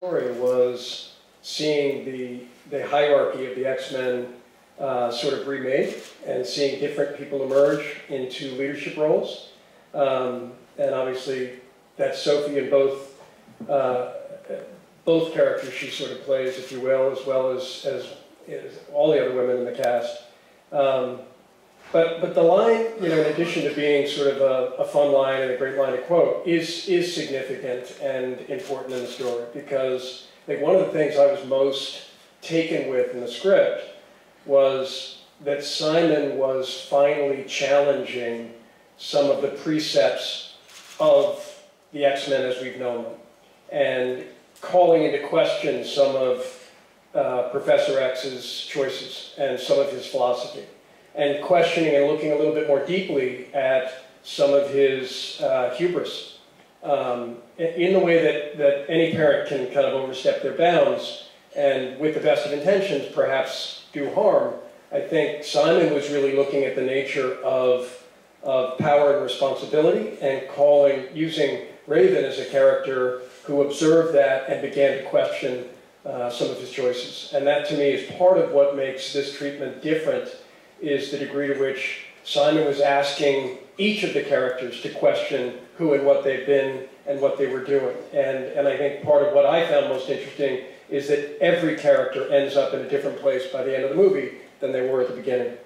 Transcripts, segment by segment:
story was seeing the hierarchy of the X-Men sort of remade and seeing different people emerge into leadership roles. And obviously that's Sophie in both characters she sort of plays, if you will, as well as all the other women in the cast. But the line, you know, in addition to being sort of a fun line and a great line to quote, is significant and important in the story, because I think one of the things I was most taken with in the script was that Simon was finally challenging some of the precepts of the X-Men as we've known them, and calling into question some of Professor X's choices and some of his philosophy, and questioning and looking a little bit more deeply at some of his hubris, in the way that any parent can kind of overstep their bounds and with the best of intentions perhaps do harm. I think Simon was really looking at the nature of power and responsibility, and using Raven as a character who observed that and began to question some of his choices. And that to me is part of what makes this treatment different, is the degree to which Simon was asking each of the characters to question who and what they've been and what they were doing. And I think part of what I found most interesting is that every character ends up in a different place by the end of the movie than they were at the beginning.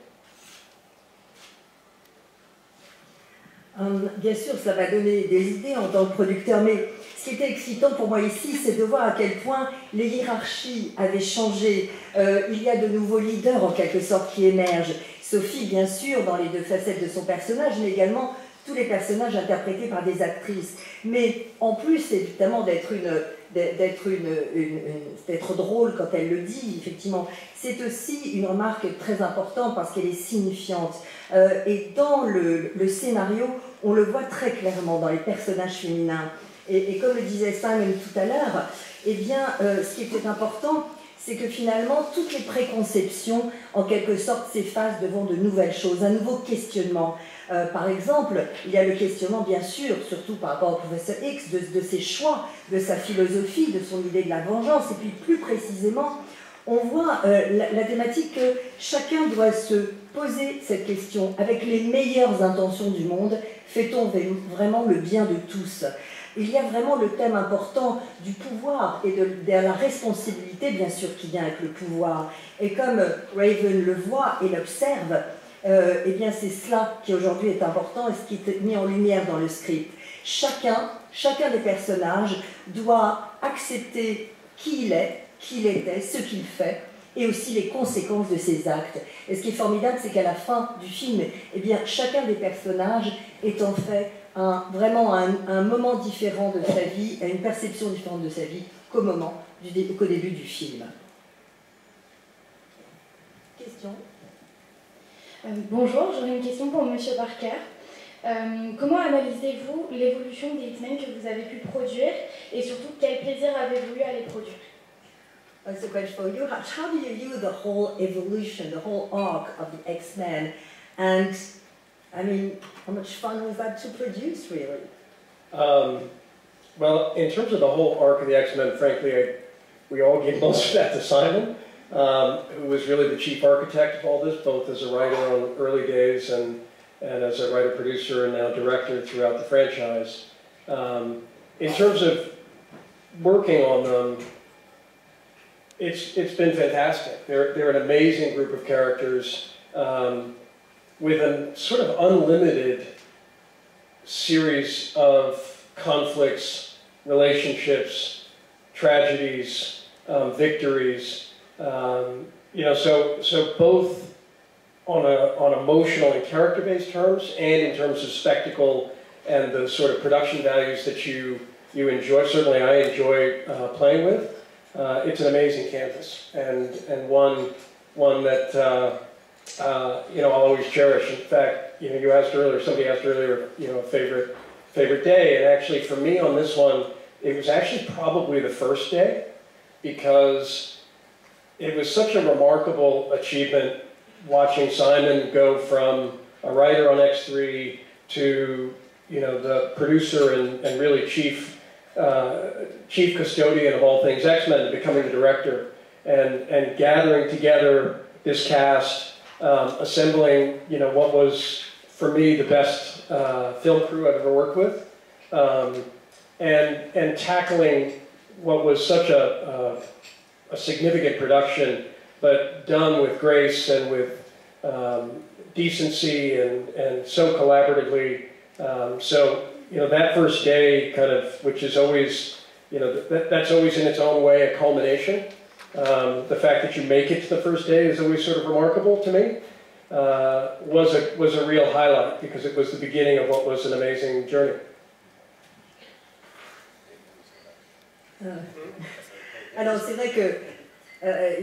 Bien sûr, ça va donner des idées en tant que producteur, mais ce qui était excitant pour moi ici, c'est de voir à quel point les hiérarchies avaient changé. Il y a de nouveaux leaders, en quelque sorte, qui émergent. Sophie, bien sûr, dans les deux facettes de son personnage, mais également tous les personnages interprétés par des actrices. Mais en plus, évidemment, d'être drôle quand elle le dit, effectivement, c'est aussi une remarque très importante parce qu'elle est signifiante. Et dans le scénario, on le voit très clairement dans les personnages féminins. Et comme le disait Simon tout à l'heure, eh bien, ce qui était important, c'est que finalement, toutes les préconceptions, en quelque sorte, s'effacent devant de nouvelles choses, un nouveau questionnement. Par exemple, il y a le questionnement, bien sûr, surtout par rapport au professeur X, de ses choix, de sa philosophie, de son idée de la vengeance, et puis plus précisément, on voit la thématique que chacun doit se poser cette question avec les meilleures intentions du monde. Fait-on vraiment le bien de tous? Il y a vraiment le thème important du pouvoir et de la responsabilité, bien sûr, qui vient avec le pouvoir. Et comme Raven le voit et l'observe, eh bien c'est cela qui aujourd'hui est important et ce qui est mis en lumière dans le script. Chacun des personnages doit accepter qui il est, qui il était, ce qu'il fait, et aussi les conséquences de ses actes. Et ce qui est formidable, c'est qu'à la fin du film, eh bien, chacun des personnages est en fait vraiment un moment différent de sa vie, une perception différente de sa vie qu'au début du film. Question? Bonjour, j'aurais une question pour Monsieur Parker. Comment analysez-vous l'évolution des X-Men que vous avez pu produire, et surtout quel plaisir avez-vous eu à les produire? That's a question for you. How do you view the whole evolution, the whole arc of the X-Men? And, I mean, how much fun was that to produce, really? Well, in terms of the whole arc of the X-Men, frankly, we all gave most of that to Simon, who was really the chief architect of all this, both as a writer on early days and as a writer-producer and now director throughout the franchise. In terms of working on them, it's been fantastic. They're an amazing group of characters with a sort of unlimited series of conflicts, relationships, tragedies, victories. You know, so both on emotional and character-based terms, and in terms of spectacle and the sort of production values that you enjoy. Certainly, I enjoy playing with. It's an amazing canvas, and one that you know, I'll always cherish. In fact, you know, somebody asked earlier, you know, a favorite day, and actually for me on this one, it was actually probably the first day, because it was such a remarkable achievement watching Simon go from a writer on X3 to, you know, the producer and really chief chief custodian of all things X-Men to becoming the director, and gathering together this cast, assembling, you know, what was for me the best film crew I've ever worked with, and tackling what was such a significant production, but done with grace and with decency and so collaboratively. So, you know, that first day kind of, which is always, you know, that's always in its own way a culmination. The fact that you make it to the first day is always sort of remarkable to me. Was a real highlight because it was the beginning of what was an amazing journey. Alors c'est vrai que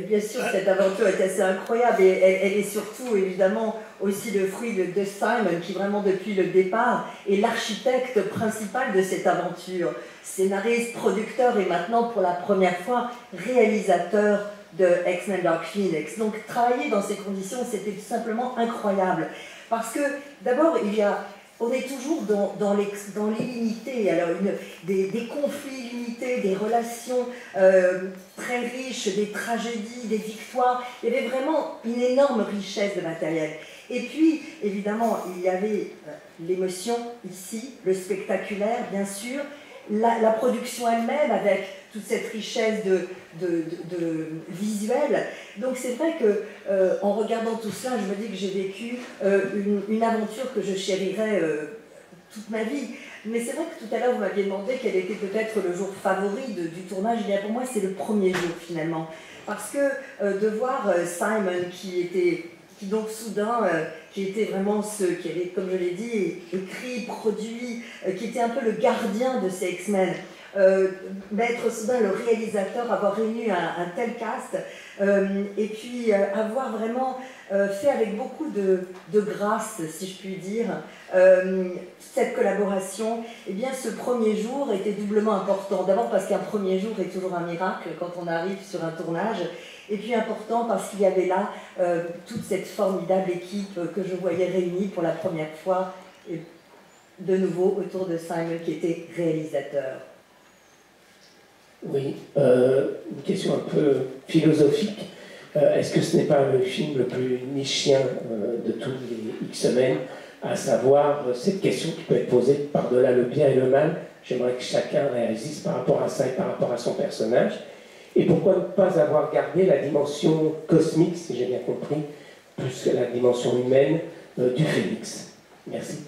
bien sûr cette aventure est assez incroyable et elle est surtout évidemment aussi le fruit de Simon qui vraiment depuis le départ est l'architecte principal de cette aventure, scénariste, producteur et maintenant pour la première fois réalisateur de X-Men Dark Phoenix. Donc travailler dans ces conditions c'était tout simplement incroyable parce que d'abord on est toujours dans l'illimité, alors des conflits illimités, des relations très riches, des tragédies, des victoires. Il y avait vraiment une énorme richesse de matériel. Et puis, évidemment, il y avait l'émotion ici, le spectaculaire, bien sûr, la production elle-même avec toute cette richesse de visuel. Donc c'est vrai que en regardant tout cela, je me dis que j'ai vécu une aventure que je chérirais toute ma vie. Mais c'est vrai que tout à l'heure vous m'aviez demandé quel était peut-être le jour favori du tournage. Et bien pour moi c'est le premier jour finalement. Parce que de voir Simon qui donc soudain, qui était vraiment qui avait, comme je l'ai dit, écrit, produit, qui était un peu le gardien de ces X-Men. Mettre soudain le réalisateur, avoir réuni un tel cast, et puis avoir vraiment fait avec beaucoup de grâce, si je puis dire, cette collaboration. Et bien ce premier jour était doublement important. D'abord parce qu'un premier jour est toujours un miracle quand on arrive sur un tournage. Et puis important parce qu'il y avait là toute cette formidable équipe que je voyais réunie pour la première fois, et de nouveau autour de Simon qui était réalisateur. Oui, une question un peu philosophique. Est-ce que ce n'est pas le film le plus nichien de tous les X-Men, à savoir cette question qui peut être posée par-delà le bien et le mal? J'aimerais que chacun réagisse par rapport à ça et par rapport à son personnage. Et pourquoi ne pas avoir gardé la dimension cosmique, si j'ai bien compris, plus que la dimension humaine du Phénix? Merci.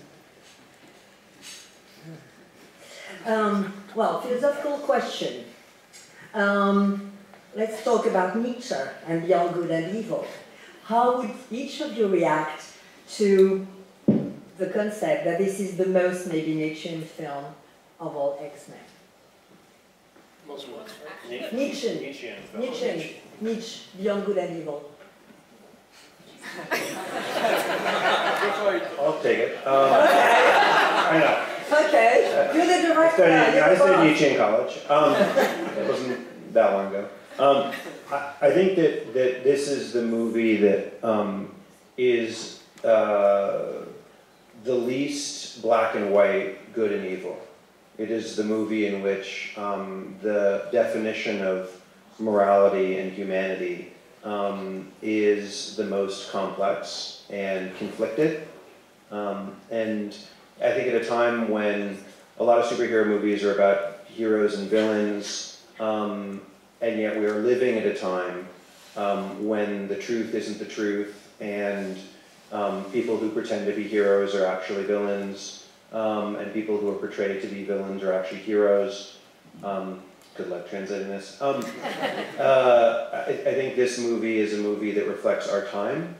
Well, philosophical question. Let's talk about Nietzsche and Beyond Good and Evil. How would each of you react to the concept that this is the most maybe Nietzschean film of all X-Men? Most what? Nietzsche, Beyond Good and Evil. I'll take it. I know. Okay, you're the director. I studied Nietzsche in college. It wasn't that long ago. I think that this is the movie that is the least black and white, good and evil. It is the movie in which the definition of morality and humanity is the most complex and conflicted. And I think at a time when a lot of superhero movies are about heroes and villains, and yet we are living at a time when the truth isn't the truth, and people who pretend to be heroes are actually villains, and people who are portrayed to be villains are actually heroes. Good luck translating this. I think this movie is a movie that reflects our time,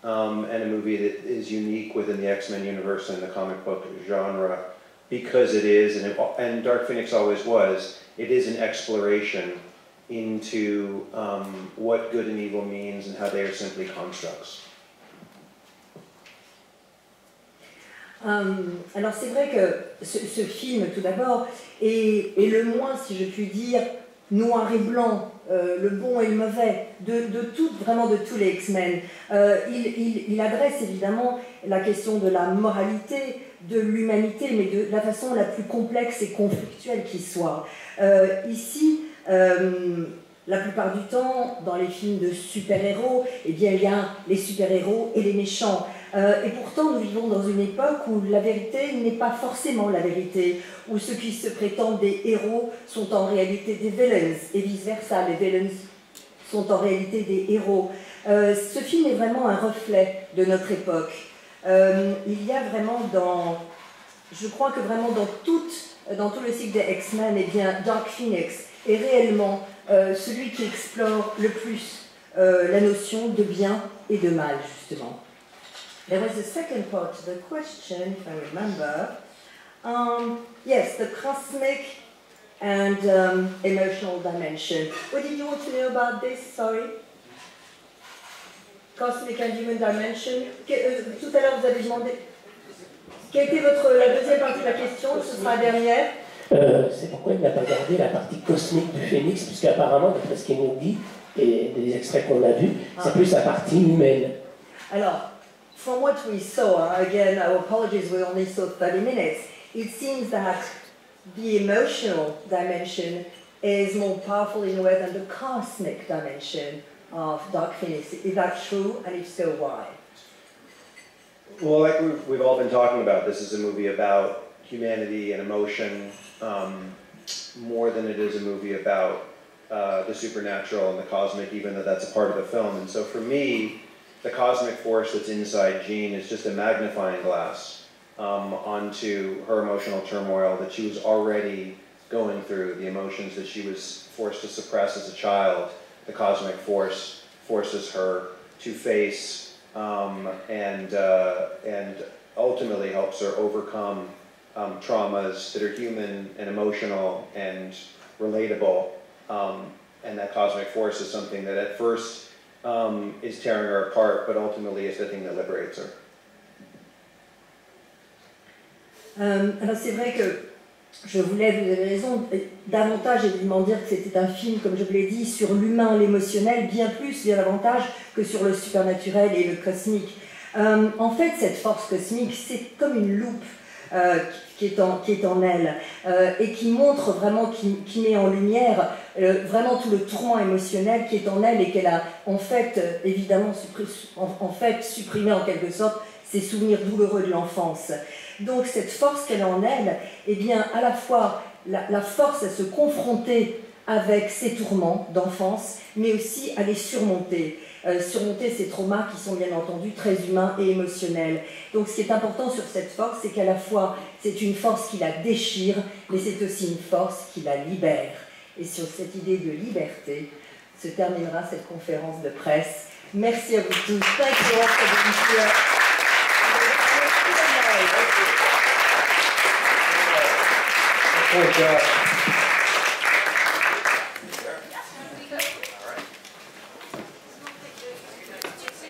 and a movie that is unique within the X-Men universe and the comic book genre, because it is, and Dark Phoenix always was, it is an exploration into what good and evil means and how they are simply constructs. Alors c'est vrai que ce film, tout d'abord, est le moins, si je puis dire, noir et blanc, le bon et le mauvais, vraiment de tous les X-Men. Il adresse évidemment la question de la moralité, de l'humanité, mais de la façon la plus complexe et conflictuelle qui soit. Ici, la plupart du temps, dans les films de super-héros, eh bien, il y a les super-héros et les méchants. Et pourtant, nous vivons dans une époque où la vérité n'est pas forcément la vérité, où ceux qui se prétendent des héros sont en réalité des villains, et vice-versa, les villains sont en réalité des héros. Ce film est vraiment un reflet de notre époque. Il y a vraiment je crois que vraiment dans tout le cycle des X-Men, eh bien, Dark Phoenix est réellement celui qui explore le plus la notion de bien et de mal, justement. There was a second part to the question, if I remember. Yes, the cosmic and emotional dimension. What did you want to know about this? Sorry. Cosmic and human dimension. Tout à l'heure, vous avez demandé. Quelle était la deuxième partie de la question? Ce sera la dernière. C'est pourquoi il n'a pas gardé la partie cosmique du phénix, puisqu'apparemment, d'après ce qu'il nous dit, et des extraits qu'on a vus, c'est plus la partie humaine. Alors, from what we saw, again, our apologies, we only saw 30 minutes, it seems that the emotional dimension is more powerful in a way than the cosmic dimension of Dark Phoenix. Is that true, and if so, why? Well, like we've all been talking about, this is a movie about humanity and emotion, more than it is a movie about the supernatural and the cosmic, even though that's a part of the film. And so for me, the cosmic force that's inside Jean is just a magnifying glass onto her emotional turmoil that she was already going through, the emotions that she was forced to suppress as a child. The cosmic force forces her to face and ultimately helps her overcome traumas that are human and emotional and relatable. And that cosmic force is something that at first is tearing her apart, but ultimately is the thing that liberates her. Alors c'est vrai que je voulais, vous avez raison, davantage évidemment dire que c'était un film, comme je vous l'ai dit, sur l'humain, l'émotionnel, bien davantage que sur le supernaturel et le cosmique. En fait, cette force cosmique, c'est comme une loupe qui est en elle et qui montre vraiment, qui met en lumière vraiment tout le tourment émotionnel qui est en elle et qu'elle a en fait évidemment supprimé en quelque sorte ces souvenirs douloureux de l'enfance. Donc cette force qu'elle a en elle, eh bien à la fois la force à se confronter avec ces tourments d'enfance, mais aussi à les surmonter. Surmonter ces traumas qui sont bien entendu très humains et émotionnels. Donc ce qui est important sur cette force, c'est qu'à la fois c'est une force qui la déchire, mais c'est aussi une force qui la libère. Et sur cette idée de liberté se terminera cette conférence de presse. Merci à vous tous. Thank you all for being here. Good job.